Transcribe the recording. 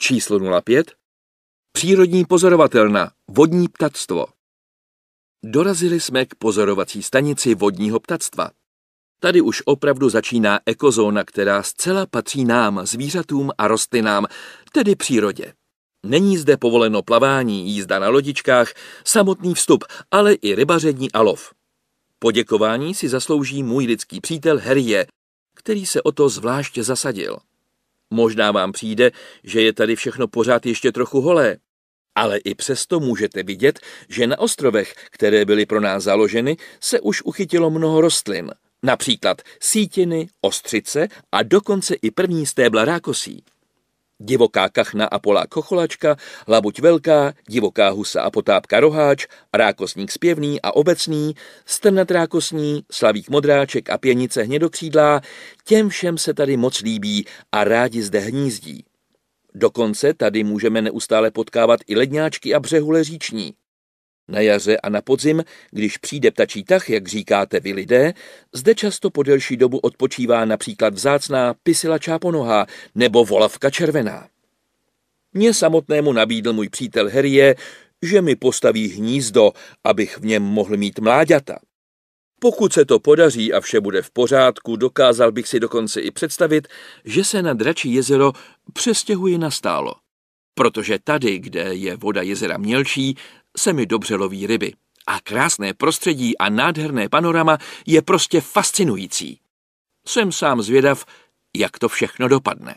Číslo 05. Přírodní pozorovatelna, vodní ptactvo. Dorazili jsme k pozorovací stanici vodního ptactva. Tady už opravdu začíná ekozóna, která zcela patří nám, zvířatům a rostlinám, tedy přírodě. Není zde povoleno plavání, jízda na lodičkách, samotný vstup, ale i rybaření a lov. Poděkování si zaslouží můj lidský přítel Harry, který se o to zvláště zasadil. Možná vám přijde, že je tady všechno pořád ještě trochu holé, ale i přesto můžete vidět, že na ostrovech, které byly pro nás založeny, se už uchytilo mnoho rostlin, například sítiny, ostřice a dokonce i první stébla rákosí. Divoká kachna a polá kocholačka, labuť velká, divoká husa a potápka roháč, rákosník zpěvný a obecný, strnat rákosní, slavík modráček a pěnice hnědokřídlá, těm všem se tady moc líbí a rádi zde hnízdí. Dokonce tady můžeme neustále potkávat i ledňáčky a břehule říční. Na jaře a na podzim, když přijde ptačí tah, jak říkáte vy lidé, zde často po delší dobu odpočívá například vzácná pisila čáponohá nebo volavka červená. Mně samotnému nabídl můj přítel Harry, že mi postaví hnízdo, abych v něm mohl mít mláďata. Pokud se to podaří a vše bude v pořádku, dokázal bych si dokonce i představit, že se na Dračí jezero přestěhuji nastálo. Protože tady, kde je voda jezera mělčí, se mi dobře loví ryby. A krásné prostředí a nádherné panorama je prostě fascinující. Jsem sám zvědav, jak to všechno dopadne.